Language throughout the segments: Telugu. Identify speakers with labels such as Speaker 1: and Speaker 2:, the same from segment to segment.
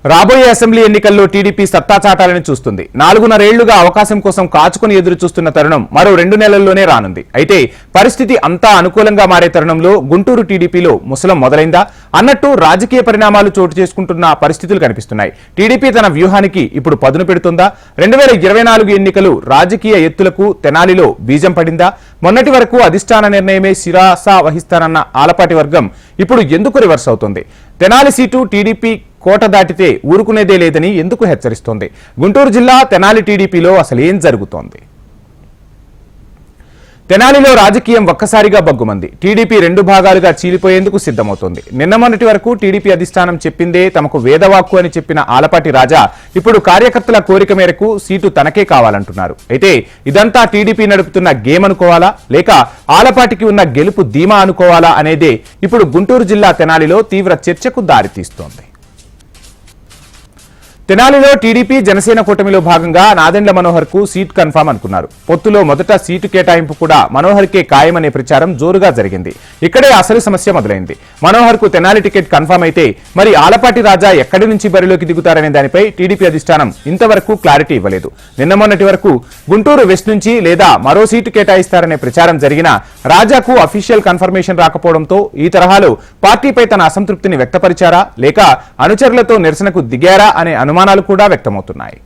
Speaker 1: రాబోయే అసెంబ్లీ ఎన్నికల్లో టీడీపీ సత్తా చాటాలని చూస్తుంది. 4.5 ఏళ్లుగా అవకాశం కోసం కాచుకుని ఎదురు చూస్తున్న తరుణం మరో 2 నెలల్లోనే రానుంది. అయితే పరిస్థితి అంతా అనుకూలంగా మారే తరుణంలో గుంటూరు టీడీపీలో ముసలం మొదలైందా అన్నట్టు రాజకీయ పరిణామాలు చోటు చేసుకుంటున్న పరిస్థితులు కనిపిస్తున్నాయి. టీడీపీ తన వ్యూహానికి ఇప్పుడు పదును పెడుతుందా? 2024 ఎన్నికలు రాజకీయ ఎత్తులకు తెనాలిలో బీజం పడిందా? మొన్నటి వరకు అధిష్టాన నిర్ణయమే శిరాస వహిస్తానన్న ఆలపాటి వర్గం ఇప్పుడు ఎందుకు రివర్స్ అవుతుంది? తెనాలి సీటు టీడీపీ కోట దాటితే ఊరుకునేదే లేదని ఎందుకు హెచ్చరిస్తోంది? గుంటూరు జిల్లా తెనాలి టీడీపీలో అసలేం జరుగుతోంది? తెనాలిలో రాజకీయం ఒక్కసారిగా బగ్గుమంది. టీడీపీ 2 భాగాలుగా చీలిపోయేందుకు సిద్ధమవుతోంది. నిన్న మొన్నటి వరకు టీడీపీ అధిష్టానం చెప్పిందే తమకు వేదవాక్కు అని చెప్పిన ఆలపాటి రాజా ఇప్పుడు కార్యకర్తల కోరిక మేరకు సీటు తనకే కావాలంటున్నారు. అయితే ఇదంతా టీడీపీ నడుపుతున్న గేమ్ అనుకోవాలా, లేక ఆలపాటికి ఉన్న గెలుపు ధీమా అనుకోవాలా అనేదే ఇప్పుడు గుంటూరు జిల్లా తెనాలిలో తీవ్ర చర్చకు దారితీస్తోంది. తెనాలిలో టీడీపీ జనసేన కూటమిలో భాగంగా నాదెండ్ల మనోహర్ కు సీట్ కన్ఫర్మ్ అనుకున్నారు. పొత్తులో మొదట సీటు కేటాయింపు కూడా మనోహర్కే ఖాయమనే ప్రచారం జోరుగా జరిగింది. ఇక్కడే అసలు సమస్య మొదలైంది. మనోహర్ కు తెనాలి టికెట్ కన్ఫర్మ్ అయితే మరి ఆలపాటి రాజా ఎక్కడి నుంచి బరిలోకి దిగుతారనే దానిపై టీడీపీ అధిష్టానం ఇంతవరకు క్లారిటీ ఇవ్వలేదు. నిన్న మొన్నటి వరకు గుంటూరు వెస్ట్ నుంచి లేదా మరో సీటు కేటాయిస్తారనే ప్రచారం జరిగినా రాజాకు అఫీషియల్ కన్ఫర్మేషన్ రాకపోవడంతో ఈ తరహాలో పార్టీపై తన అసంతృప్తిని వ్యక్తపరిచారా, లేక అనుచరులతో నిరసనకు దిగారా అనే అనుమానాలు కూడా వ్యక్తమవుతున్నాయి.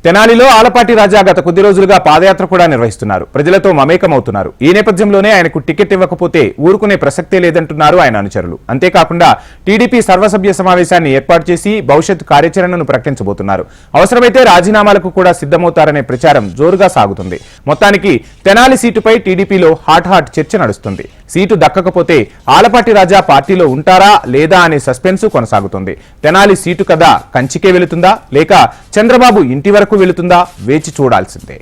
Speaker 1: తెనాలిలో ఆలపాటి రాజా గత కొద్ది రోజులుగా పాదయాత్ర కూడా నిర్వహిస్తున్నారు. ప్రజలతో మమేకమవుతున్నారు. ఈ నేపథ్యంలోనే ఆయనకు టికెట్ ఇవ్వకపోతే ఊరుకునే ప్రసక్తే లేదంటున్నారు ఆయన అనుచరులు. అంతేకాకుండా టీడీపీ సర్వసభ్య సమావేశాన్ని ఏర్పాటు చేసి భవిష్యత్ కార్యాచరణను ప్రకటించబోతున్నారు. అవసరమైతే రాజీనామాలకు కూడా సిద్ధమవుతారనే ప్రచారం జోరుగా సాగుతుంది. మొత్తానికి తెనాలి సీటుపై టీడీపీలో హాట్ చర్చ నడుస్తుంది. సీటు దక్కకపోతే ఆలపాటి రాజా పార్టీలో ఉంటారా లేదా అనే సస్పెన్స్ కొనసాగుతుంది. తెనాలి సీటు కదా కంచికే వెళుతుందా, లేక చంద్రబాబు ఇంటి వరకు వెళుతుందా వేచి చూడాల్సిందే.